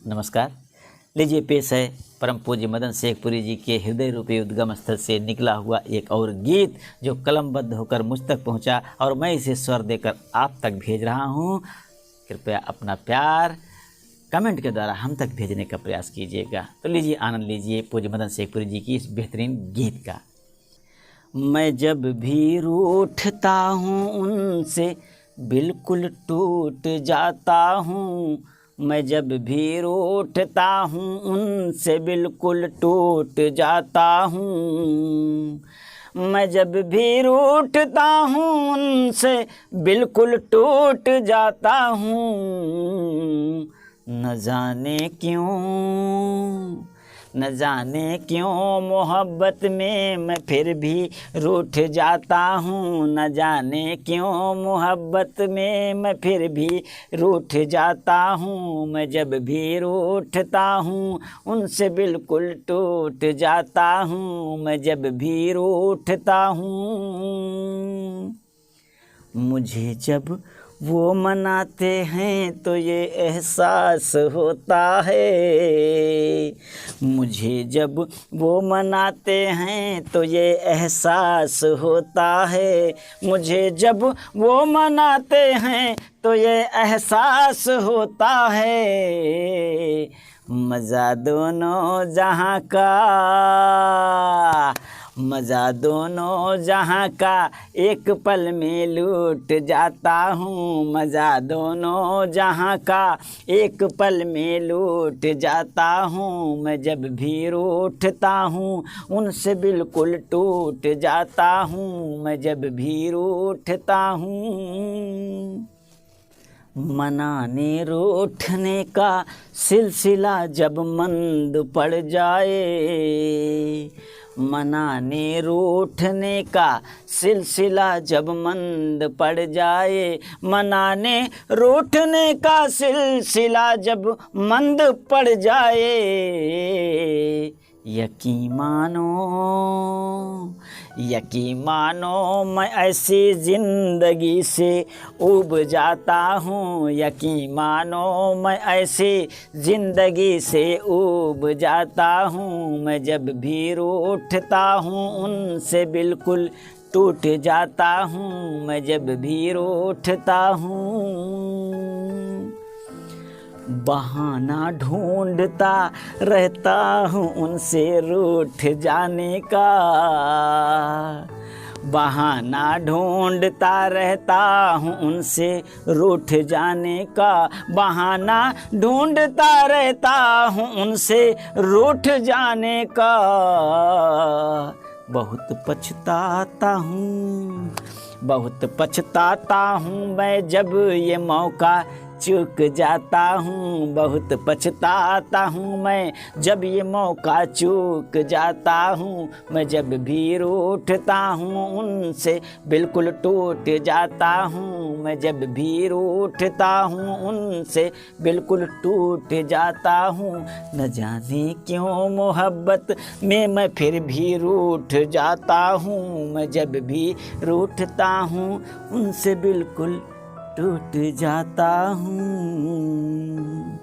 नमस्कार। लीजिए पेश है परम पूज्य मदन शेखपुरी जी के हृदय रूपी उद्गम स्थल से निकला हुआ एक और गीत जो कलमबद्ध होकर मुझ तक पहुंचा और मैं इसे स्वर देकर आप तक भेज रहा हूं। कृपया अपना प्यार कमेंट के द्वारा हम तक भेजने का प्रयास कीजिएगा। तो लीजिए आनंद लीजिए पूज्य मदन शेखपुरी जी की इस बेहतरीन गीत का। मैं जब भी रूठता हूँ उनसे बिल्कुल टूट जाता हूँ। मैं जब भी रूठता हूँ उनसे बिल्कुल टूट जाता हूँ। मैं जब भी रूठता हूँ उनसे बिल्कुल टूट जाता हूँ। न जाने क्यों मोहब्बत में मैं फिर भी रूठ जाता हूँ। न जाने क्यों मोहब्बत में मैं फिर भी रूठ जाता हूँ। मैं जब भी रूठता हूँ उनसे बिल्कुल टूट जाता हूँ। मैं जब भी रूठता हूँ। मुझे जब वो मनाते हैं तो ये एहसास होता है। मुझे जब वो मनाते हैं तो ये एहसास होता है। मुझे जब वो मनाते हैं तो ये एहसास होता है। मज़ा दोनों जहाँ का एक पल में लूट जाता हूँ। मज़ा दोनों जहाँ का एक पल में लूट जाता हूँ। मैं जब भी रूठता हूँ उनसे बिल्कुल टूट जाता हूँ। मैं जब भी रूठता हूँ। मनाने रूठने का सिलसिला जब मंद पड़ जाए। मनाने रूठने का सिलसिला जब मंद पड़ जाए। मनाने रूठने का सिलसिला जब मंद पड़ जाए। यकीन मानो मैं ऐसी ज़िंदगी से ऊब जाता हूँ। यकीन मानो मैं ऐसी ज़िंदगी से ऊब जाता हूँ। मैं जब भी रूठता हूँ उनसे बिल्कुल टूट जाता हूँ। मैं जब भी रूठता हूँ। बहाना ढूंढता रहता हूँ उनसे रूठ जाने का। बहाना ढूंढता रहता हूँ उनसे रूठ जाने का। बहाना ढूंढता रहता हूँ उनसे रूठ जाने का। बहुत पछताता हूँ मैं जब ये मौका चूक जाता हूँ। बहुत पछताता हूँ मैं जब ये मौका चूक जाता हूँ। मैं जब भी रूठता हूँ उनसे बिल्कुल टूट जाता हूँ। मैं जब भी रूठता हूँ उनसे बिल्कुल टूट जाता हूँ। न जाने क्यों मोहब्बत में मैं फिर भी रूठ जाता हूँ। मैं जब भी रूठता हूँ उनसे बिल्कुल टूट जाता हूँ।